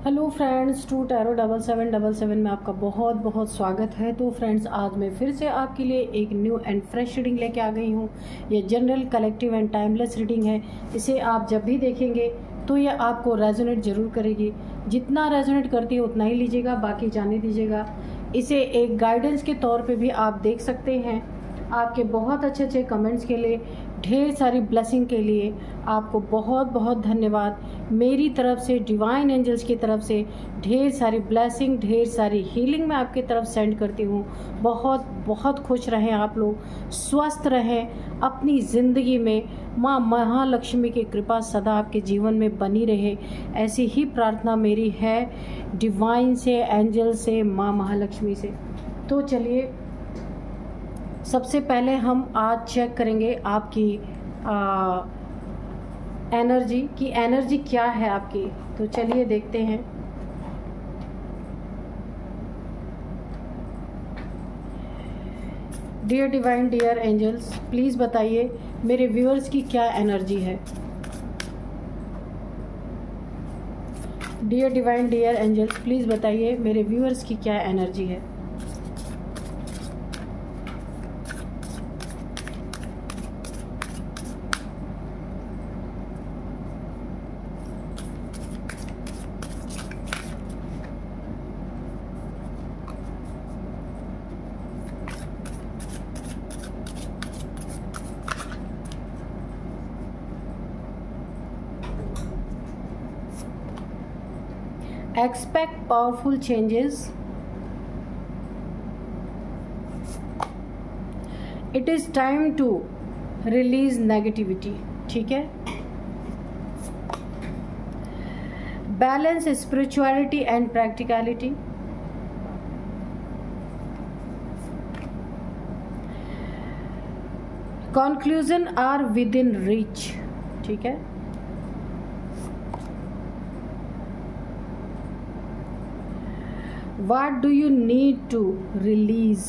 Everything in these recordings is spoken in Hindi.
हेलो फ्रेंड्स, टू टैरो 7777 में आपका बहुत बहुत स्वागत है। तो फ्रेंड्स, आज मैं फिर से आपके लिए एक न्यू एंड फ्रेश रीडिंग लेके आ गई हूँ। ये general, collective and timeless reading है। इसे आप जब भी देखेंगे तो ये आपको रेजोनेट ज़रूर करेगी। जितना रेजोनेट करती है उतना ही लीजिएगा, बाकी जाने दीजिएगा। इसे एक गाइडेंस के तौर पे भी आप देख सकते हैं। आपके बहुत अच्छे अच्छे कमेंट्स के लिए, ढेर सारी ब्लेसिंग के लिए आपको बहुत बहुत धन्यवाद। मेरी तरफ से, डिवाइन एंजल्स की तरफ से ढेर सारी ब्लेसिंग, ढेर सारी हीलिंग मैं आपकी तरफ सेंड करती हूँ। बहुत बहुत खुश रहें आप लोग, स्वस्थ रहें अपनी ज़िंदगी में। माँ महालक्ष्मी की कृपा सदा आपके जीवन में बनी रहे, ऐसी ही प्रार्थना मेरी है डिवाइन से, एंजल से, माँ महालक्ष्मी से। तो चलिए, सबसे पहले हम आज चेक करेंगे आपकी एनर्जी की एनर्जी क्या है आपकी। तो चलिए देखते हैं। Dear divine, dear angels, please बताइए मेरे व्यूअर्स की क्या एनर्जी है। Dear divine, dear angels, please बताइए मेरे व्यूअर्स की क्या एनर्जी है। Expect powerful changes. It is time to release negativity. ठीक है। Balance spirituality and practicality. Conclusion are within reach. ठीक है। What do you need to release?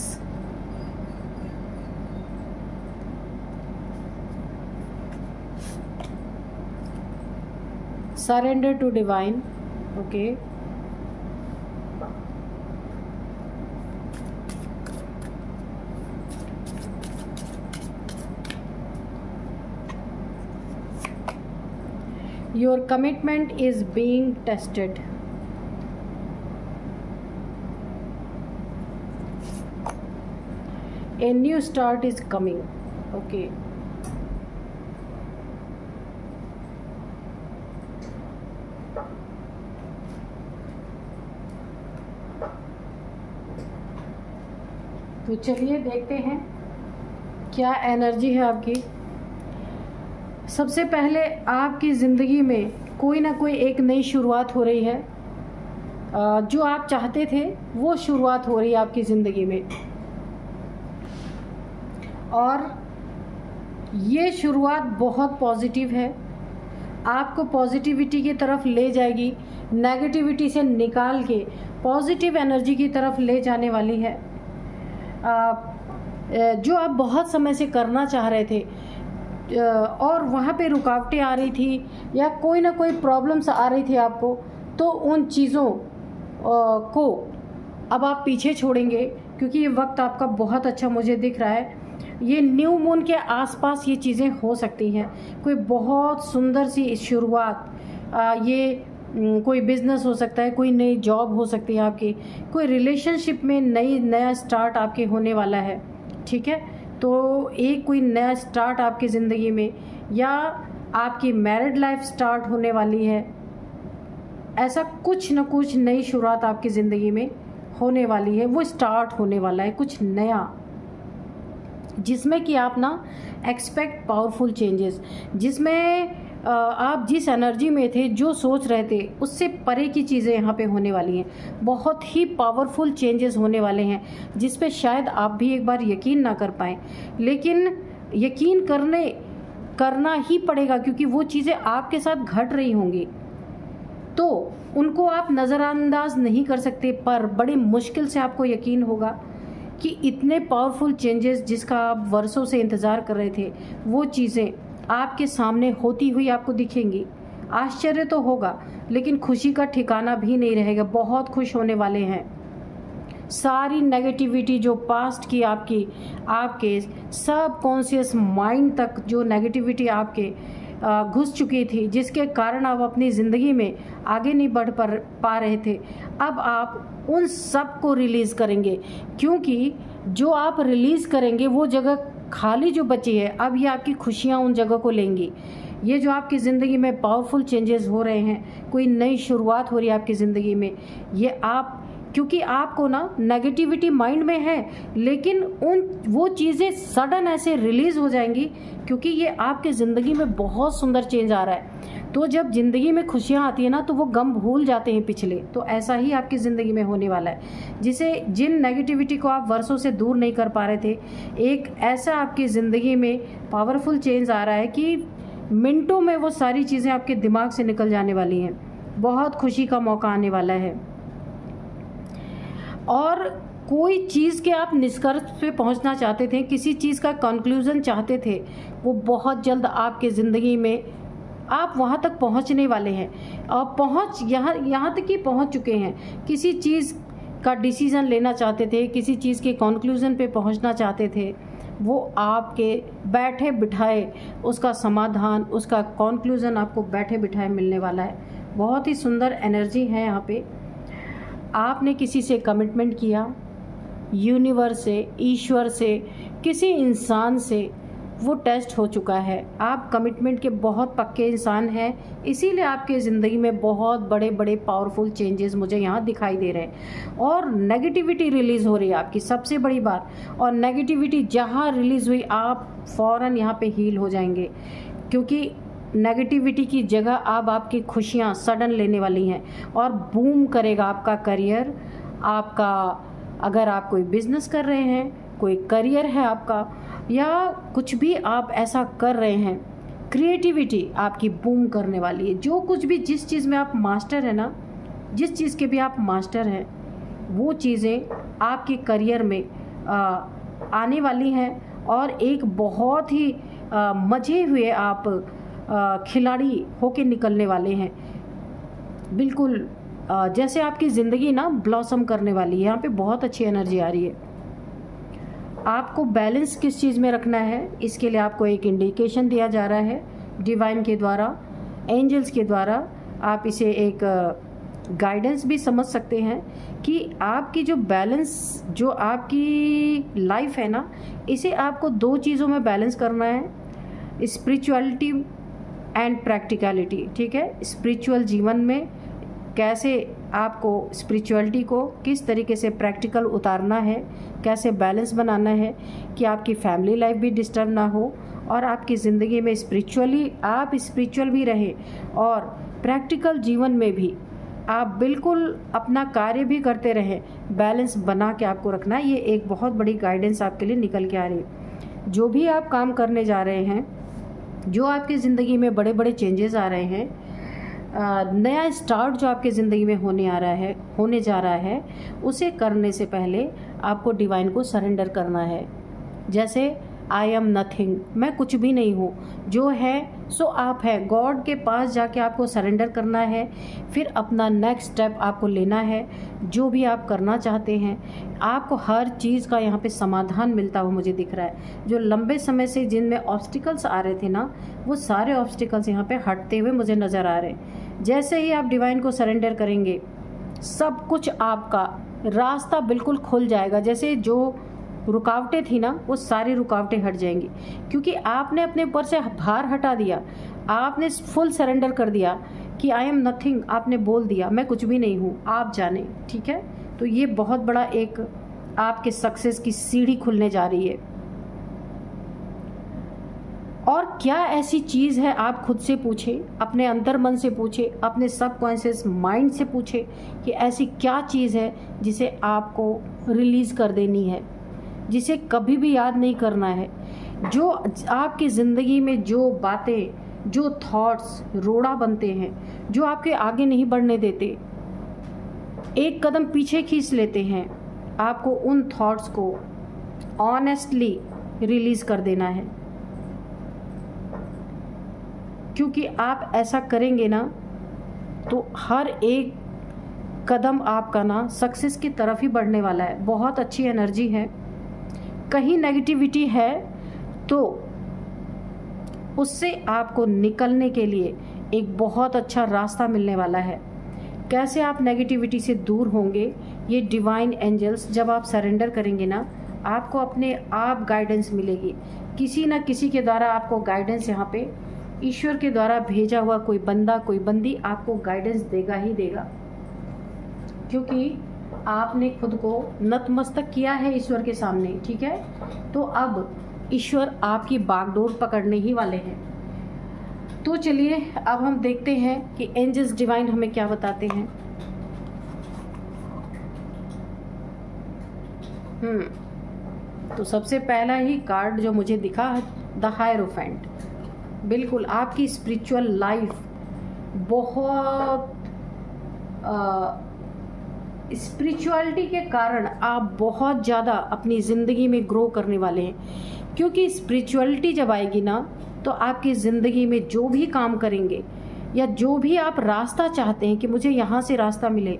Surrender to divine. Okay. Your commitment is being tested. A new start is coming. Okay. तो चलिए देखते हैं क्या एनर्जी है आपकी। सबसे पहले आपकी ज़िंदगी में कोई ना कोई एक नई शुरुआत हो रही है। जो आप चाहते थे वो शुरुआत हो रही है आपकी ज़िंदगी में, और ये शुरुआत बहुत पॉजिटिव है। आपको पॉजिटिविटी की तरफ ले जाएगी, नेगेटिविटी से निकाल के पॉजिटिव एनर्जी की तरफ ले जाने वाली है। जो आप बहुत समय से करना चाह रहे थे और वहाँ पे रुकावटें आ रही थी या कोई ना कोई प्रॉब्लम्स आ रही थी आपको, तो उन चीज़ों को अब आप पीछे छोड़ेंगे, क्योंकि ये वक्त आपका बहुत अच्छा मुझे दिख रहा है। ये न्यू मून के आसपास ये चीज़ें हो सकती हैं। कोई बहुत सुंदर सी शुरुआत, ये कोई बिजनेस हो सकता है, कोई नई जॉब हो सकती है आपकी, कोई रिलेशनशिप में नया स्टार्ट आपके होने वाला है। ठीक है। तो एक कोई नया स्टार्ट आपकी ज़िंदगी में, या आपकी मैरिड लाइफ स्टार्ट होने वाली है। ऐसा कुछ न कुछ नई शुरुआत आपकी ज़िंदगी में होने वाली है, वो स्टार्ट होने वाला है कुछ नया, जिसमें कि आप ना एक्सपेक्ट पावरफुल चेंजेस, जिसमें आप जिस एनर्जी में थे, जो सोच रहे थे, उससे परे की चीज़ें यहाँ पे होने वाली हैं। बहुत ही पावरफुल चेंजेस होने वाले हैं, जिस पे शायद आप भी एक बार यकीन ना कर पाएँ, लेकिन यकीन करना ही पड़ेगा, क्योंकि वो चीज़ें आपके साथ घट रही होंगी, तो उनको आप नज़रअंदाज नहीं कर सकते। पर बड़ी मुश्किल से आपको यकीन होगा कि इतने पावरफुल चेंजेस जिसका आप वर्षों से इंतज़ार कर रहे थे, वो चीज़ें आपके सामने होती हुई आपको दिखेंगी। आश्चर्य तो होगा, लेकिन खुशी का ठिकाना भी नहीं रहेगा। बहुत खुश होने वाले हैं। सारी नेगेटिविटी जो पास्ट की आपके सब कॉन्शियस माइंड तक जो नेगेटिविटी आपके घुस चुकी थी, जिसके कारण आप अपनी ज़िंदगी में आगे नहीं बढ़ पा रहे थे, अब आप उन सब को रिलीज़ करेंगे। क्योंकि जो आप रिलीज़ करेंगे वो जगह खाली जो बची है, अब ये आपकी खुशियाँ उन जगह को लेंगी। ये जो आपकी ज़िंदगी में पावरफुल चेंजेस हो रहे हैं, कोई नई शुरुआत हो रही है आपकी ज़िंदगी में, ये आप, क्योंकि आपको ना नेगेटिविटी माइंड में है, लेकिन वो चीज़ें सडन ऐसे रिलीज़ हो जाएंगी, क्योंकि ये आपके ज़िंदगी में बहुत सुंदर चेंज आ रहा है। तो जब ज़िंदगी में खुशियाँ आती है ना, तो वो गम भूल जाते हैं पिछले। तो ऐसा ही आपकी ज़िंदगी में होने वाला है। जिन नेगेटिविटी को आप वर्षों से दूर नहीं कर पा रहे थे, एक ऐसा आपकी ज़िंदगी में पावरफुल चेंज आ रहा है कि मिनटों में वो सारी चीज़ें आपके दिमाग से निकल जाने वाली हैं। बहुत खुशी का मौका आने वाला है। और कोई चीज़ के आप निष्कर्ष पे पहुंचना चाहते थे, किसी चीज़ का कंक्लूजन चाहते थे, वो बहुत जल्द आपके ज़िंदगी में आप वहां तक पहुंचने वाले हैं। और यहाँ तक ही पहुंच चुके हैं। किसी चीज़ का डिसीज़न लेना चाहते थे, किसी चीज़ के कंक्लूजन पे पहुंचना चाहते थे, वो आपके बैठे बिठाए उसका समाधान, उसका कंक्लूजन आपको बैठे बिठाए मिलने वाला है। बहुत ही सुंदर एनर्जी है यहाँ पे। आपने किसी से कमिटमेंट किया, यूनिवर्स से, ईश्वर से, किसी इंसान से, वो टेस्ट हो चुका है। आप कमिटमेंट के बहुत पक्के इंसान हैं, इसीलिए आपके ज़िंदगी में बहुत बड़े बड़े पावरफुल चेंजेस मुझे यहाँ दिखाई दे रहे हैं। और नेगेटिविटी रिलीज़ हो रही है आपकी, सबसे बड़ी बात। और नेगेटिविटी जहाँ रिलीज़ हुई, आप फ़ौरन यहाँ पे हील हो जाएंगे, क्योंकि नेगेटिविटी की जगह अब आपकी खुशियाँ सडन लेने वाली हैं। और बूम करेगा आपका करियर, आपका, अगर आप कोई बिजनेस कर रहे हैं, कोई करियर है आपका, या कुछ भी आप ऐसा कर रहे हैं, क्रिएटिविटी आपकी बूम करने वाली है। जो कुछ भी, जिस चीज़ में आप मास्टर है ना, जिस चीज़ के भी आप मास्टर हैं, वो चीज़ें आपके करियर में आने वाली हैं। और एक बहुत ही मजे हुए आप खिलाड़ी होके निकलने वाले हैं। बिल्कुल जैसे आपकी ज़िंदगी ना ब्लॉसम करने वाली है। यहाँ पे बहुत अच्छी एनर्जी आ रही है। आपको बैलेंस किस चीज़ में रखना है, इसके लिए आपको एक इंडिकेशन दिया जा रहा है डिवाइन के द्वारा, एंजल्स के द्वारा। आप इसे एक गाइडेंस भी समझ सकते हैं कि आपकी जो बैलेंस, जो आपकी लाइफ है ना, इसे आपको दो चीज़ों में बैलेंस करना है, स्पिरिचुअलिटी एंड प्रैक्टिकलिटी। ठीक है, स्पिरिचुअल जीवन में कैसे आपको स्पिरिचुअलिटी को किस तरीके से प्रैक्टिकल उतारना है, कैसे बैलेंस बनाना है कि आपकी फैमिली लाइफ भी डिस्टर्ब ना हो और आपकी ज़िंदगी में स्पिरिचुअली आप स्पिरिचुअल भी रहें, और प्रैक्टिकल जीवन में भी आप बिल्कुल अपना कार्य भी करते रहें। बैलेंस बना के आपको रखना है। ये एक बहुत बड़ी गाइडेंस आपके लिए निकल के आ रही है। जो भी आप काम करने जा रहे हैं, जो आपकी ज़िंदगी में बड़े बड़े चेंजेस आ रहे हैं, नया स्टार्ट जो आपके ज़िंदगी में होने जा रहा है, उसे करने से पहले आपको डिवाइन को सरेंडर करना है। जैसे आई एम नथिंग, मैं कुछ भी नहीं हूँ, जो है सो आप है। गॉड के पास जाके आपको सरेंडर करना है। फिर अपना नेक्स्ट स्टेप आपको लेना है। जो भी आप करना चाहते हैं, आपको हर चीज़ का यहाँ पे समाधान मिलता हुआ मुझे दिख रहा है। जो लंबे समय से जिनमें ऑब्स्टिकल्स आ रहे थे ना, वो सारे ऑब्स्टिकल्स यहाँ पे हटते हुए मुझे नज़र आ रहे हैं। जैसे ही आप डिवाइन को सरेंडर करेंगे, सब कुछ आपका रास्ता बिल्कुल खुल जाएगा। जैसे जो रुकावटें थी ना, वो सारी रुकावटें हट जाएंगी, क्योंकि आपने अपने ऊपर से भार हटा दिया। आपने फुल सरेंडर कर दिया कि आई एम नथिंग। आपने बोल दिया मैं कुछ भी नहीं हूँ, आप जाने। ठीक है, तो ये बहुत बड़ा एक आपके सक्सेस की सीढ़ी खुलने जा रही है। और क्या ऐसी चीज़ है, आप खुद से पूछे, अपने अंतर मन से पूछे, अपने सबकॉन्शियस माइंड से पूछे कि ऐसी क्या चीज़ है जिसे आपको रिलीज़ कर देनी है, जिसे कभी भी याद नहीं करना है। जो आपकी ज़िंदगी में जो बातें, जो थॉट्स रोड़ा बनते हैं, जो आपके आगे नहीं बढ़ने देते, एक कदम पीछे खींच लेते हैं, आपको उन थॉट्स को ऑनेस्टली रिलीज़ कर देना है। क्योंकि आप ऐसा करेंगे ना तो हर एक कदम आपका ना सक्सेस की तरफ ही बढ़ने वाला है। बहुत अच्छी एनर्जी है। कहीं नेगेटिविटी है तो उससे आपको निकलने के लिए एक बहुत अच्छा रास्ता मिलने वाला है। कैसे आप नेगेटिविटी से दूर होंगे, ये डिवाइन एंजल्स जब आप सरेंडर करेंगे ना, आपको अपने आप गाइडेंस मिलेगी। किसी न किसी के द्वारा आपको गाइडेंस, यहाँ पे ईश्वर के द्वारा भेजा हुआ कोई बंदा कोई बंदी आपको गाइडेंस देगा ही देगा, क्योंकि आपने खुद को नतमस्तक किया है ईश्वर के सामने। ठीक है, तो अब ईश्वर आपकी बागडोर पकड़ने ही वाले हैं। तो चलिए अब हम देखते हैं कि एंजल्स डिवाइन हमें क्या बताते हैं। तो सबसे पहला ही कार्ड जो मुझे दिखा है द हायरोफेंट। बिल्कुल आपकी स्पिरिचुअल लाइफ बहुत स्पिरिचुअलिटी के कारण आप बहुत ज़्यादा अपनी ज़िंदगी में ग्रो करने वाले हैं, क्योंकि स्पिरिचुअलिटी जब आएगी ना तो आपकी ज़िंदगी में जो भी काम करेंगे या जो भी आप रास्ता चाहते हैं कि मुझे यहाँ से रास्ता मिले,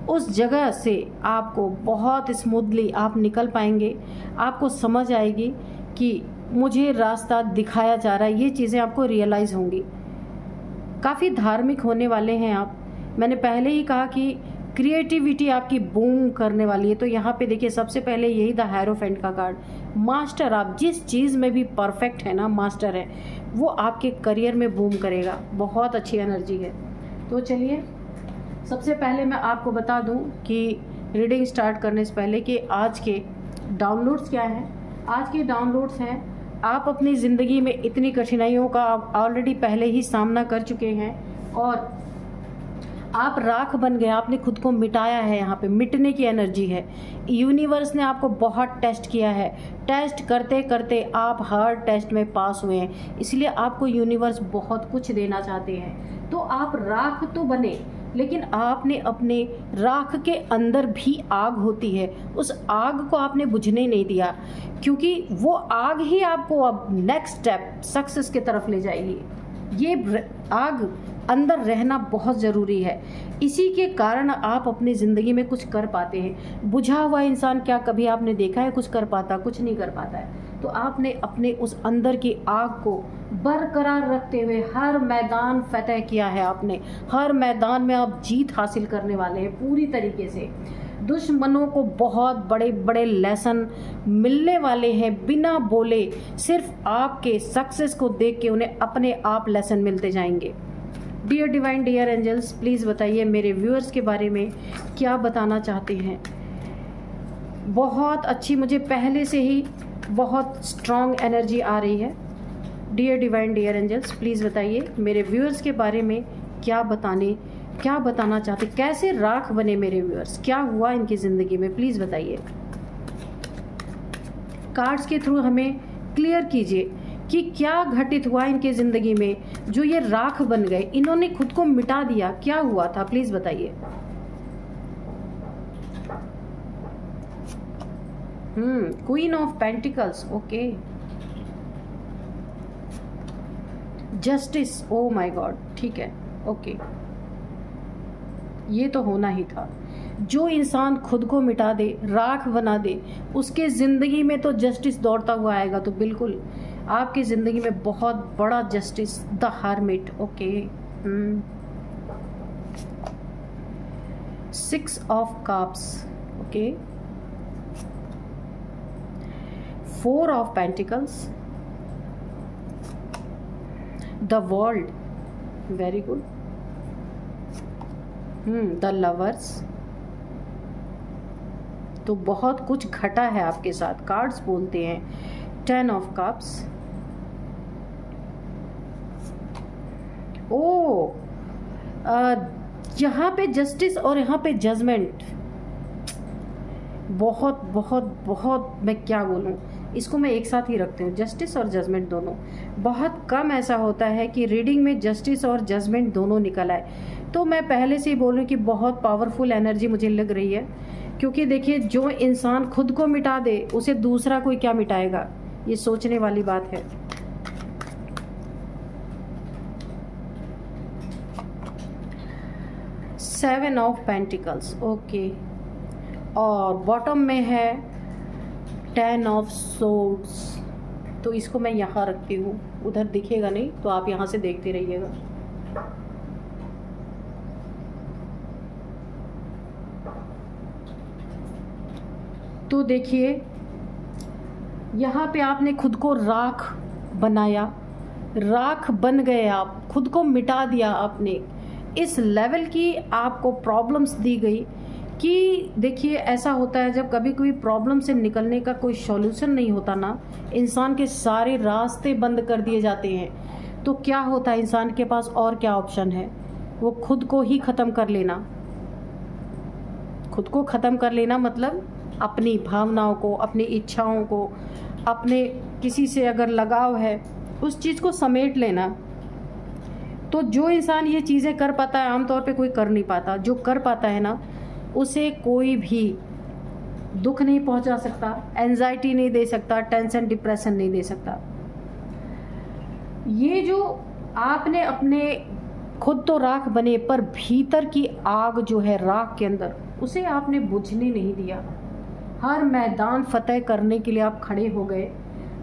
उस जगह से आपको बहुत स्मूथली आप निकल पाएंगे। आपको समझ आएगी कि मुझे रास्ता दिखाया जा रहा है, ये चीज़ें आपको रियलाइज़ होंगी। काफ़ी धार्मिक होने वाले हैं आप। मैंने पहले ही कहा कि क्रिएटिविटी आपकी बूम करने वाली है। तो यहाँ पे देखिए सबसे पहले यही द हायरोफेंट का कार्ड। मास्टर, आप जिस चीज़ में भी परफेक्ट है ना, मास्टर है, वो आपके करियर में बूम करेगा। बहुत अच्छी एनर्जी है। तो चलिए सबसे पहले मैं आपको बता दूं कि रीडिंग स्टार्ट करने से पहले कि आज के डाउनलोड्स क्या हैं। आज के डाउनलोड्स हैं, आप अपनी ज़िंदगी में इतनी कठिनाइयों का ऑलरेडी पहले ही सामना कर चुके हैं और आप राख बन गए, आपने खुद को मिटाया है। यहाँ पे मिटने की एनर्जी है। यूनिवर्स ने आपको बहुत टेस्ट किया है। टेस्ट करते करते आप हर टेस्ट में पास हुए हैं, इसलिए आपको यूनिवर्स बहुत कुछ देना चाहते हैं। तो आप राख तो बने, लेकिन आपने अपने राख के अंदर भी आग होती है, उस आग को आपने बुझने नहीं दिया, क्योंकि वो आग ही आपको अब नेक्स्ट स्टेप सक्सेस की तरफ ले जाएगी। ये आग अंदर रहना बहुत ज़रूरी है। इसी के कारण आप अपनी ज़िंदगी में कुछ कर पाते हैं। बुझा हुआ इंसान क्या कभी आपने देखा है कुछ कर पाता? कुछ नहीं कर पाता है। तो आपने अपने उस अंदर की आग को बरकरार रखते हुए हर मैदान फतह किया है। आपने हर मैदान में आप जीत हासिल करने वाले हैं पूरी तरीके से। दुश्मनों को बहुत बड़े बड़े लेसन मिलने वाले हैं बिना बोले। सिर्फ आपके सक्सेस को देख के उन्हें अपने आप लेसन मिलते जाएंगे। Dear divine, dear angels, please बताइए मेरे व्यूअर्स के बारे में क्या बताना चाहते हैं। बहुत अच्छी, मुझे पहले से ही बहुत स्ट्रॉन्ग एनर्जी आ रही है। Dear divine, dear angels, please बताइए मेरे व्यूअर्स के बारे में क्या बताना चाहते, कैसे राख बने मेरे व्यूअर्स, क्या हुआ इनकी ज़िंदगी में, प्लीज़ बताइए। कार्ड्स के थ्रू हमें क्लियर कीजिए कि क्या घटित हुआ इनके ज़िंदगी में जो ये राख बन गए, इन्होंने खुद को मिटा दिया, क्या हुआ था, प्लीज़ बताइए। Queen of pentacles, okay. Justice, oh my God, ठीक है, ओके। ये तो होना ही था। जो इंसान खुद को मिटा दे, राख बना दे, उसके ज़िंदगी में तो जस्टिस दौड़ता हुआ आएगा। तो बिल्कुल आपकी ज़िंदगी में बहुत बड़ा justice, the hermit, okay. 6 of cups, okay. 4 of pentacles, the world, very good. The lovers, तो बहुत कुछ घटा है आपके साथ, कार्ड्स बोलते हैं। 10 ऑफ कप्स, ओ यहाँ पे जस्टिस और यहाँ पे जजमेंट, बहुत बहुत बहुत, मैं क्या बोलूँ, इसको मैं एक साथ ही रखती हूँ, जस्टिस और जजमेंट दोनों। बहुत कम ऐसा होता है कि रीडिंग में जस्टिस और जजमेंट दोनों निकल आए। तो मैं पहले से ही बोलूँ कि बहुत पावरफुल एनर्जी मुझे लग रही है, क्योंकि देखिए जो इंसान खुद को मिटा दे उसे दूसरा कोई क्या मिटाएगा, ये सोचने वाली बात है। 7 ऑफ पेंटिकल्स, ओके। और बॉटम में है 10 ऑफ सोर्ड्स। तो इसको मैं यहाँ रखती हूँ, उधर दिखेगा नहीं तो आप यहाँ से देखते रहिएगा। तो देखिए यहाँ पे आपने खुद को राख बनाया, राख बन गए आप, खुद को मिटा दिया आपने। इस लेवल की आपको प्रॉब्लम्स दी गई कि देखिए ऐसा होता है जब कभी कोई प्रॉब्लम से निकलने का कोई सॉल्यूशन नहीं होता ना, इंसान के सारे रास्ते बंद कर दिए जाते हैं। तो क्या होता है, इंसान के पास और क्या ऑप्शन है, वो खुद को ही ख़त्म कर लेना। खुद को ख़त्म कर लेना मतलब अपनी भावनाओं को, अपनी इच्छाओं को, अपने किसी से अगर लगाव है उस चीज़ को समेट लेना। तो जो इंसान ये चीज़ें कर पाता है, आमतौर पे कोई कर नहीं पाता। जो कर पाता है ना, उसे कोई भी दुख नहीं पहुंचा सकता, एंजाइटी नहीं दे सकता, टेंशन डिप्रेशन नहीं दे सकता। ये जो आपने अपने खुद तो राख बने, पर भीतर की आग जो है राख के अंदर, उसे आपने बुझने नहीं दिया। हर मैदान फतेह करने के लिए आप खड़े हो गए,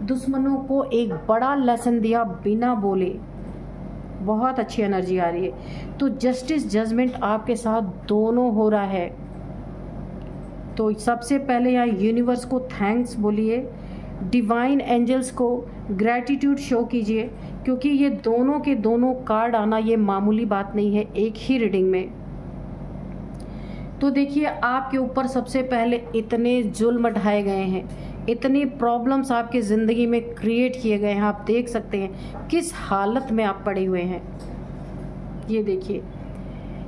दुश्मनों को एक बड़ा लेसन दिया बिना बोले। बहुत अच्छी एनर्जी आ रही है। तो जस्टिस जजमेंट आपके साथ दोनों हो रहा है। तो सबसे पहले यहाँ यूनिवर्स को थैंक्स बोलिए, डिवाइन एंजल्स को ग्रैटिट्यूड शो कीजिए, क्योंकि ये दोनों के दोनों कार्ड आना ये मामूली बात नहीं है एक ही रीडिंग में। तो देखिए आपके ऊपर सबसे पहले इतने जुल्म ढाए गए हैं, इतनी प्रॉब्लम्स आपकी ज़िंदगी में क्रिएट किए गए हैं। आप देख सकते हैं किस हालत में आप पड़े हुए हैं। ये देखिए,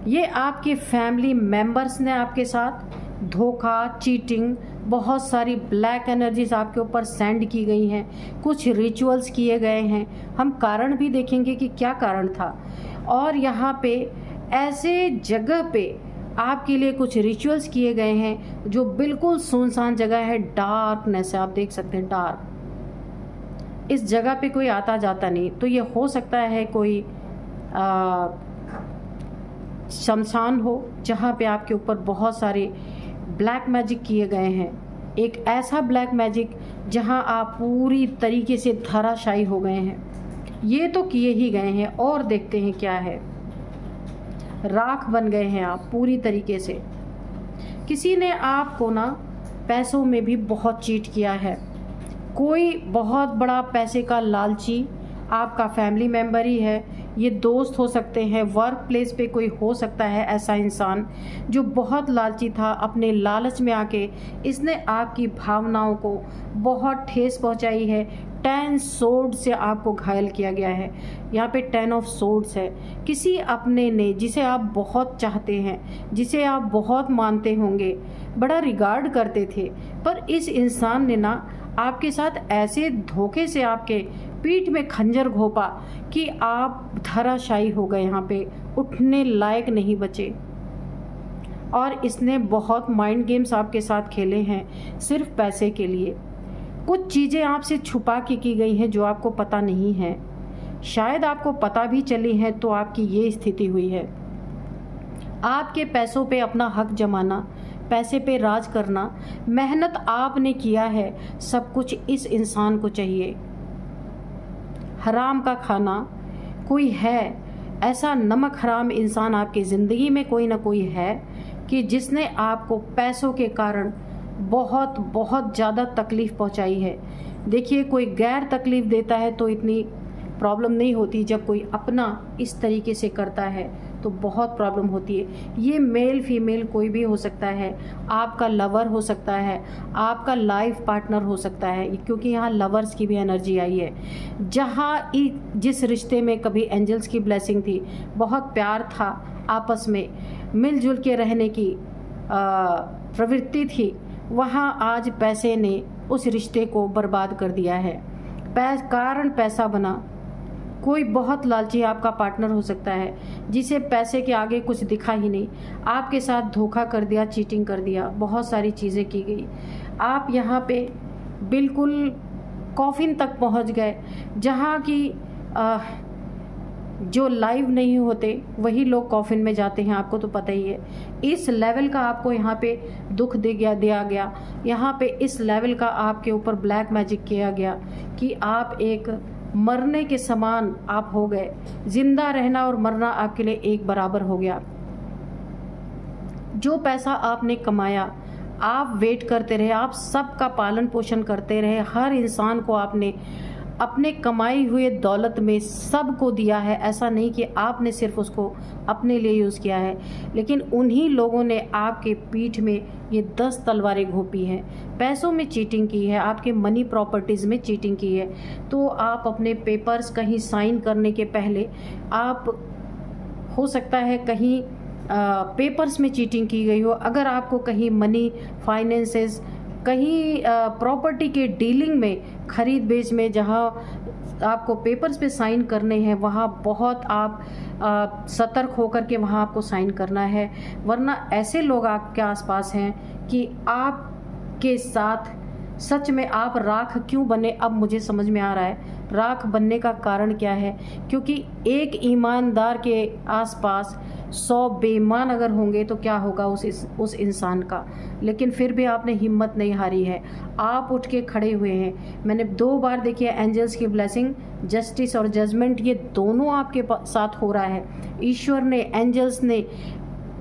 ये आपके फैमिली मेंबर्स ने आपके साथ धोखा, चीटिंग, बहुत सारी ब्लैक एनर्जीज आपके ऊपर सेंड की गई हैं, कुछ रिचुअल्स किए गए हैं। हम कारण भी देखेंगे कि क्या कारण था। और यहाँ पे ऐसे जगह पे आपके लिए कुछ रिचुअल्स किए गए हैं जो बिल्कुल सुनसान जगह है, डार्कनेस है। आप देख सकते हैं डार्क, इस जगह पे कोई आता जाता नहीं। तो ये हो सकता है कोई शमशान हो जहाँ पे आपके ऊपर बहुत सारे ब्लैक मैजिक किए गए हैं। एक ऐसा ब्लैक मैजिक जहाँ आप पूरी तरीके से धराशायी हो गए हैं। ये तो किए ही गए हैं, और देखते हैं क्या है। राख बन गए हैं आप पूरी तरीके से। किसी ने आपको ना पैसों में भी बहुत चीट किया है। कोई बहुत बड़ा पैसे का लालची आपका फैमिली मेंबर ही है, ये दोस्त हो सकते हैं, वर्क प्लेस पे कोई हो सकता है ऐसा इंसान जो बहुत लालची था। अपने लालच में आके इसने आपकी भावनाओं को बहुत ठेस पहुंचाई है। 10 सोर्ड से आपको घायल किया गया है। यहाँ पे 10 ऑफ सोर्ड्स है। किसी अपने ने, जिसे आप बहुत चाहते हैं, जिसे आप बहुत मानते होंगे, बड़ा रिगार्ड करते थे, पर इस इंसान ने ना आपके साथ ऐसे धोखे से आपके पीठ में खंजर घोंपा कि आप धराशायी हो गए, यहाँ पे उठने लायक नहीं बचे। और इसने बहुत माइंड गेम्स आपके साथ खेले हैं सिर्फ पैसे के लिए। कुछ चीज़ें आपसे छुपा के की गई हैं जो आपको पता नहीं है। शायद आपको पता भी चली है तो आपकी ये स्थिति हुई है। आपके पैसों पे अपना हक जमाना, पैसे पे राज करना, मेहनत आपने किया है, सब कुछ इस इंसान को चाहिए। हराम का खाना कोई है, ऐसा नमक हराम इंसान आपकी ज़िंदगी में कोई ना कोई है कि जिसने आपको पैसों के कारण बहुत बहुत ज़्यादा तकलीफ़ पहुंचाई है। देखिए, कोई गैर तकलीफ़ देता है तो इतनी प्रॉब्लम नहीं होती, जब कोई अपना इस तरीके से करता है तो बहुत प्रॉब्लम होती है। ये मेल फीमेल कोई भी हो सकता है, आपका लवर हो सकता है, आपका लाइफ पार्टनर हो सकता है, क्योंकि यहाँ लवर्स की भी एनर्जी आई है। जहाँ जिस रिश्ते में कभी एंजल्स की ब्लेसिंग थी, बहुत प्यार था, आपस में मिलजुल के रहने की प्रवृत्ति थी, वहाँ आज पैसे ने उस रिश्ते को बर्बाद कर दिया है। कारण पैसा बना। कोई बहुत लालची आपका पार्टनर हो सकता है जिसे पैसे के आगे कुछ दिखा ही नहीं, आपके साथ धोखा कर दिया, चीटिंग कर दिया, बहुत सारी चीज़ें की गई। आप यहाँ पे बिल्कुल कॉफिन तक पहुँच गए, जहाँ की जो लाइव नहीं होते वही लोग कॉफिन में जाते हैं, आपको तो पता ही है। इस लेवल का आपको यहाँ पे दुख दिया गया, यहाँ पे इस लेवल का आपके ऊपर ब्लैक मैजिक किया गया कि आप एक मरने के समान आप हो गए। जिंदा रहना और मरना आपके लिए एक बराबर हो गया। जो पैसा आपने कमाया, आप वेट करते रहे, आप सबका पालन पोषण करते रहे, हर इंसान को आपने अपने कमाई हुए दौलत में सबको दिया है। ऐसा नहीं कि आपने सिर्फ उसको अपने लिए यूज़ किया है, लेकिन उन्हीं लोगों ने आपके पीठ में ये 10 तलवारें घोंपी हैं। पैसों में चीटिंग की है, आपके मनी प्रॉपर्टीज़ में चीटिंग की है। तो आप अपने पेपर्स कहीं साइन करने के पहले, आप हो सकता है कहीं पेपर्स में चीटिंग की गई हो। अगर आपको कहीं मनी फाइनेंसेस, कहीं प्रॉपर्टी के डीलिंग में, खरीद बेच में, जहां आपको पेपर्स पे साइन करने हैं, वहां बहुत आप सतर्क होकर के वहां आपको साइन करना है। वरना ऐसे लोग आपके आसपास हैं कि आपके साथ सच में आप राख क्यों बने, अब मुझे समझ में आ रहा है। राख बनने का कारण क्या है? क्योंकि एक ईमानदार के आसपास 100 बेईमान अगर होंगे तो क्या होगा उस इंसान का। लेकिन फिर भी आपने हिम्मत नहीं हारी है, आप उठ के खड़े हुए हैं। मैंने 2 बार देखी है एंजल्स की ब्लेसिंग, जस्टिस और जजमेंट, ये दोनों आपके साथ हो रहा है। ईश्वर ने, एंजल्स ने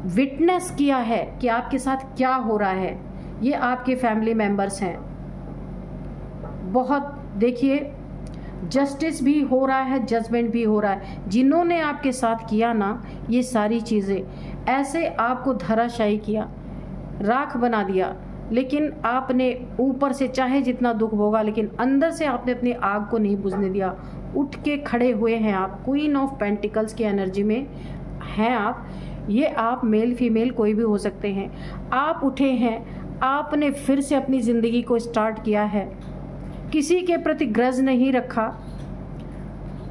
विटनेस किया है कि आपके साथ क्या हो रहा है। ये आपके फैमिली मेंबर्स हैं। बहुत देखिए, जस्टिस भी हो रहा है, जजमेंट भी हो रहा है। जिन्होंने आपके साथ किया ना ये सारी चीज़ें, ऐसे आपको धराशायी किया, राख बना दिया, लेकिन आपने ऊपर से चाहे जितना दुख होगा, लेकिन अंदर से आपने अपनी आग को नहीं बुझने दिया। उठ के खड़े हुए हैं आप। क्वीन ऑफ पेंटिकल्स की एनर्जी में हैं आप। ये आप मेल फीमेल कोई भी हो सकते हैं। आप उठे हैं, आपने फिर से अपनी ज़िंदगी को स्टार्ट किया है। किसी के प्रति ग्रज नहीं रखा।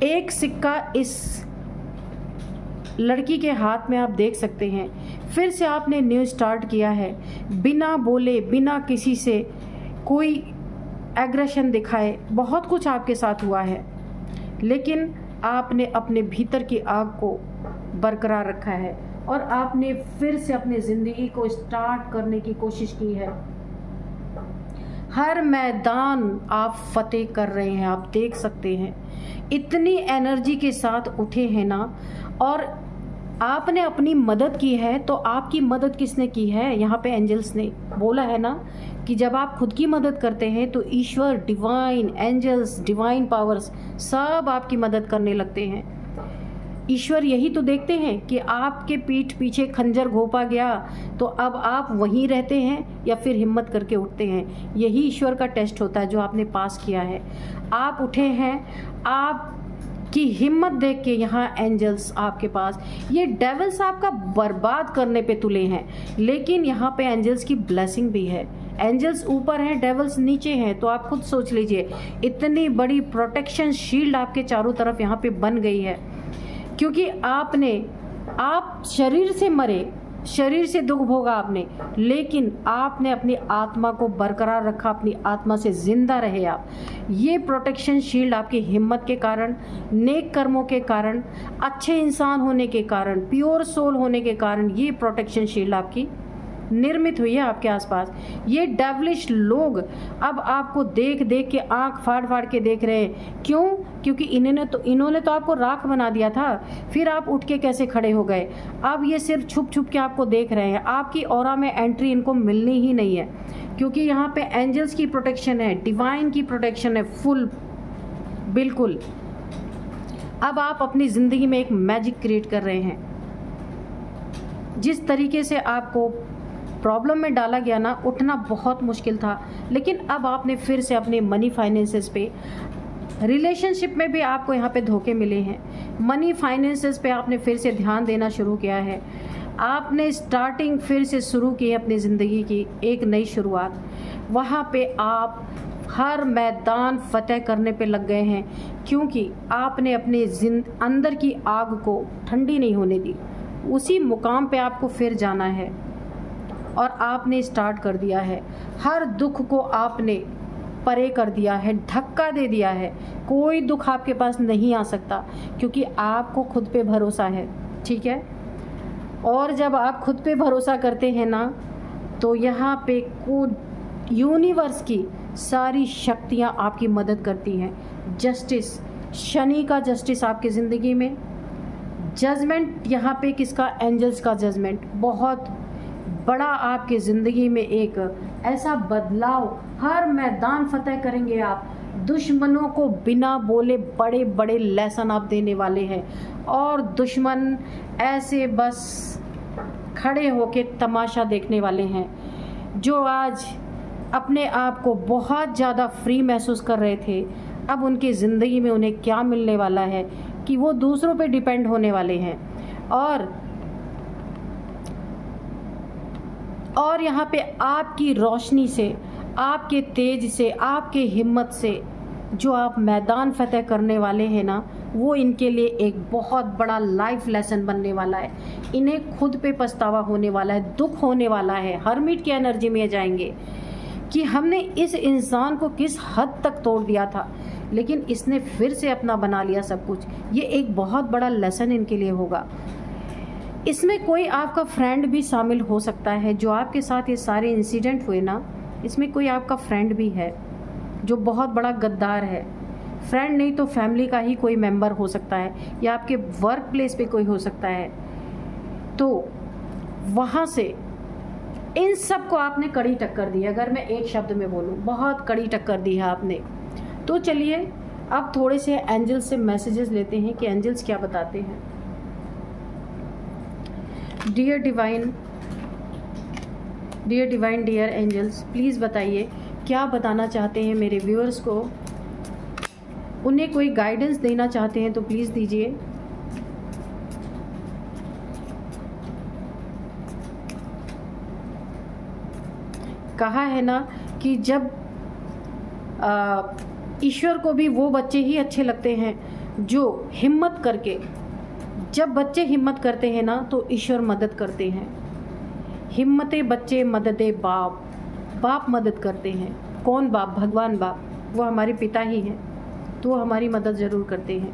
एक सिक्का इस लड़की के हाथ में आप देख सकते हैं। फिर से आपने न्यू स्टार्ट किया है, बिना बोले, बिना किसी से कोई एग्रेशन दिखाए। बहुत कुछ आपके साथ हुआ है, लेकिन आपने अपने भीतर की आग को बरकरार रखा है और आपने फिर से अपनी ज़िंदगी को स्टार्ट करने की कोशिश की है। हर मैदान आप फतेह कर रहे हैं, आप देख सकते हैं। इतनी एनर्जी के साथ उठे हैं ना, और आपने अपनी मदद की है। तो आपकी मदद किसने की है? यहाँ पे एंजल्स ने बोला है ना कि जब आप खुद की मदद करते हैं तो ईश्वर, डिवाइन एंजल्स, डिवाइन पावर्स सब आपकी मदद करने लगते हैं। ईश्वर यही तो देखते हैं कि आपके पीठ पीछे खंजर घोंपा गया तो अब आप वहीं रहते हैं या फिर हिम्मत करके उठते हैं। यही ईश्वर का टेस्ट होता है जो आपने पास किया है। आप उठे हैं, आपकी हिम्मत देख के यहाँ एंजल्स आपके पास, ये डेविल्स आपका बर्बाद करने पे तुले हैं, लेकिन यहाँ पे एंजल्स की ब्लेसिंग भी है। एंजल्स ऊपर हैं, डेविल्स नीचे हैं। तो आप खुद सोच लीजिए, इतनी बड़ी प्रोटेक्शन शील्ड आपके चारों तरफ यहाँ पे बन गई है। क्योंकि आप शरीर से मरे, शरीर से दुख भोगा आपने, लेकिन आपने अपनी आत्मा को बरकरार रखा, अपनी आत्मा से जिंदा रहे आप। ये प्रोटेक्शन शील्ड आपकी हिम्मत के कारण, नेक कर्मों के कारण, अच्छे इंसान होने के कारण, प्योर सोल होने के कारण ये प्रोटेक्शन शील्ड आपकी निर्मित हुई है आपके आसपास। ये डेविलिश लोग अब आपको देख देख के आंख फाड़ फाड़ के देख रहे हैं। क्यों? क्योंकि इन्होंने तो आपको राख बना दिया था। फिर आप उठ के कैसे खड़े हो गए? अब ये सिर्फ छुप छुप के आपको देख रहे हैं। आपकी ऑरा में एंट्री इनको मिलनी ही नहीं है, क्योंकि यहाँ पे एंजल्स की प्रोटेक्शन है, डिवाइन की प्रोटेक्शन है फुल, बिल्कुल। अब आप अपनी ज़िंदगी में एक मैजिक क्रिएट कर रहे हैं। जिस तरीके से आपको प्रॉब्लम में डाला गया ना, उठना बहुत मुश्किल था, लेकिन अब आपने फिर से अपने मनी फाइनेंसेस पे, रिलेशनशिप में भी आपको यहाँ पे धोखे मिले हैं, मनी फाइनेंसेस पे आपने फिर से ध्यान देना शुरू किया है। आपने स्टार्टिंग फिर से शुरू की है अपनी ज़िंदगी की एक नई शुरुआत। वहाँ पे आप हर मैदान फतेह करने पे लग गए हैं, क्योंकि आपने अपने अंदर की आग को ठंडी नहीं होने दी। उसी मुकाम पे आपको फिर जाना है और आपने स्टार्ट कर दिया है। हर दुख को आपने परे कर दिया है, धक्का दे दिया है। कोई दुख आपके पास नहीं आ सकता, क्योंकि आपको खुद पे भरोसा है, ठीक है। और जब आप खुद पे भरोसा करते हैं ना, तो यहाँ पे यूनिवर्स की सारी शक्तियाँ आपकी मदद करती हैं। जस्टिस, शनि का जस्टिस आपकी ज़िंदगी में, जजमेंट यहाँ पे किसका, एंजल्स का जजमेंट बहुत बड़ा आपके ज़िंदगी में एक ऐसा बदलाव, हर मैदान फतेह करेंगे आप। दुश्मनों को बिना बोले बड़े बड़े लेसन आप देने वाले हैं, और दुश्मन ऐसे बस खड़े होके तमाशा देखने वाले हैं। जो आज अपने आप को बहुत ज़्यादा फ्री महसूस कर रहे थे, अब उनकी ज़िंदगी में उन्हें क्या मिलने वाला है कि वो दूसरों पे डिपेंड होने वाले हैं। और यहाँ पे आपकी रोशनी से, आपके तेज से, आपके हिम्मत से जो आप मैदान फतेह करने वाले हैं ना, वो इनके लिए एक बहुत बड़ा लाइफ लेसन बनने वाला है। इन्हें खुद पे पछतावा होने वाला है, दुख होने वाला है, हरमिट की एनर्जी में जाएंगे कि हमने इस इंसान को किस हद तक तोड़ दिया था, लेकिन इसने फिर से अपना बना लिया सब कुछ। ये एक बहुत बड़ा लेसन इनके लिए होगा। इसमें कोई आपका फ्रेंड भी शामिल हो सकता है। जो आपके साथ ये सारे इंसिडेंट हुए ना, इसमें कोई आपका फ्रेंड भी है जो बहुत बड़ा गद्दार है। फ्रेंड नहीं तो फैमिली का ही कोई मेंबर हो सकता है, या आपके वर्क प्लेस पे कोई हो सकता है। तो वहाँ से इन सब को आपने कड़ी टक्कर दी। अगर मैं एक शब्द में बोलूँ, बहुत कड़ी टक्कर दी है आपने। तो चलिए अब थोड़े से एंजल्स से मैसेजेस लेते हैं कि एंजल्स क्या बताते हैं। Dear divine, dear angels, please बताइए क्या बताना चाहते हैं मेरे व्यूअर्स को। उन्हें कोई गाइडेंस देना चाहते हैं तो प्लीज़ दीजिए। कहा है ना कि जब ईश्वर को भी वो बच्चे ही अच्छे लगते हैं जो हिम्मत करके, जब बच्चे हिम्मत करते हैं ना तो ईश्वर मदद करते हैं। हिम्मते बच्चे मददे बाप, बाप मदद करते हैं। कौन बाप? भगवान बाप, वो हमारे पिता ही हैं, तो वो हमारी मदद ज़रूर करते हैं।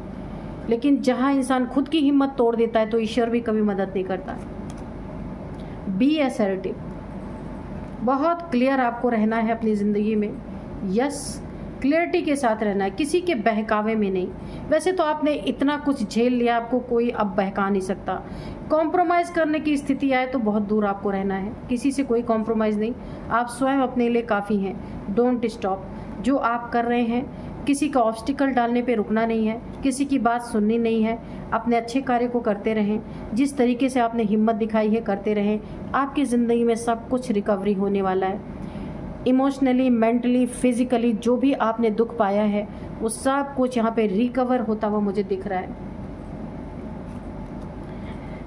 लेकिन जहाँ इंसान खुद की हिम्मत तोड़ देता है तो ईश्वर भी कभी मदद नहीं करता। बी असर्टिव, बहुत क्लियर आपको रहना है अपनी ज़िंदगी में। यस, क्लियरिटी के साथ रहना है, किसी के बहकावे में नहीं। वैसे तो आपने इतना कुछ झेल लिया, आपको कोई अब बहका नहीं सकता। कॉम्प्रोमाइज़ करने की स्थिति आए तो बहुत दूर आपको रहना है, किसी से कोई कॉम्प्रोमाइज़ नहीं। आप स्वयं अपने लिए काफ़ी हैं। Don't stop. जो आप कर रहे हैं, किसी का ऑब्स्टिकल डालने पे रुकना नहीं है, किसी की बात सुननी नहीं है। अपने अच्छे कार्य को करते रहें, जिस तरीके से आपने हिम्मत दिखाई है करते रहें। आपकी ज़िंदगी में सब कुछ रिकवरी होने वाला है। इमोशनली, मेंटली, फिजिकली जो भी आपने दुख पाया है वो सब कुछ यहाँ पे रिकवर होता हुआ मुझे दिख रहा है।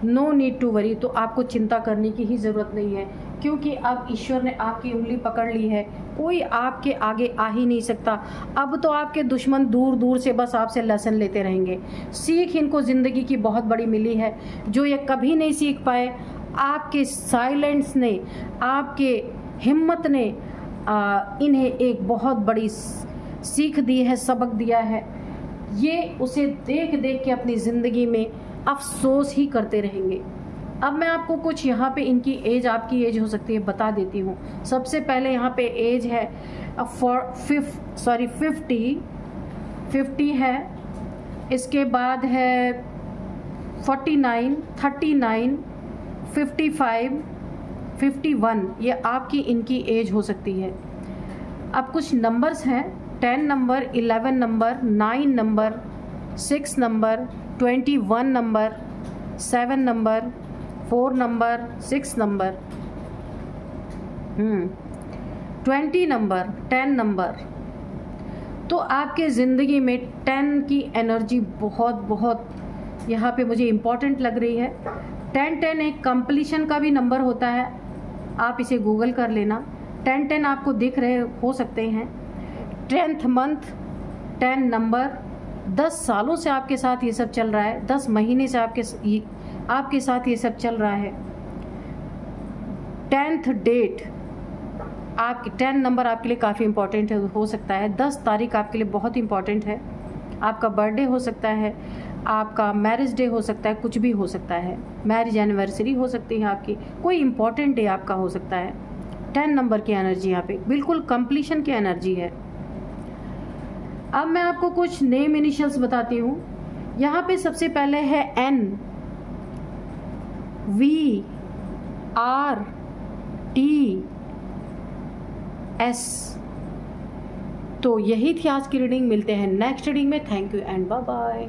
नो नीड टू वरी, तो आपको चिंता करने की ही ज़रूरत नहीं है, क्योंकि अब ईश्वर ने आपकी उंगली पकड़ ली है। कोई आपके आगे आ ही नहीं सकता। अब तो आपके दुश्मन दूर दूर से बस आपसे लेसन लेते रहेंगे। सीख इनको ज़िंदगी की बहुत बड़ी मिली है, जो ये कभी नहीं सीख पाए। आपके साइलेंस ने, आपके हिम्मत ने इन्हें एक बहुत बड़ी सीख दी है, सबक दिया है। ये उसे देख देख के अपनी ज़िंदगी में अफसोस ही करते रहेंगे। अब मैं आपको कुछ यहाँ पे इनकी एज, आपकी एज हो सकती है, बता देती हूँ। सबसे पहले यहाँ पे एज है 50 है। इसके बाद है 49, 39, 55, 51। ये आपकी इनकी एज हो सकती है। अब कुछ नंबर्स हैं, 10 number, 11 number, 9 number, 6 number, 21 number, 7 number, 4 number, 6 number, 20 number, 10 number. तो आपके ज़िंदगी में 10 की एनर्जी बहुत बहुत यहाँ पे मुझे इम्पॉर्टेंट लग रही है। 10 एक कंप्लीशन का भी नंबर होता है, आप इसे गूगल कर लेना। 10 आपको दिख रहे हो सकते हैं। 10th month, 10 number. 10 सालों से आपके साथ ये सब चल रहा है, 10 महीने से आपके साथ ये सब चल रहा है। 10th डेट आपकी 10 नंबर आपके लिए काफ़ी इंपॉर्टेंट हो सकता है। 10 तारीख आपके लिए बहुत इंपॉर्टेंट है। आपका बर्थडे हो सकता है, आपका मैरिज डे हो सकता है, कुछ भी हो सकता है, मैरिज एनिवर्सरी हो सकती है आपकी, कोई इंपॉर्टेंट डे आपका हो सकता है। 10 नंबर की एनर्जी यहाँ पे बिल्कुल कंप्लीशन की एनर्जी है। अब मैं आपको कुछ नेम इनिशियल्स बताती हूँ। यहाँ पे सबसे पहले है N, V, R, T, S। तो यही थी आज की रीडिंग। मिलते हैं नेक्स्ट रीडिंग में। Thank you and bye bye.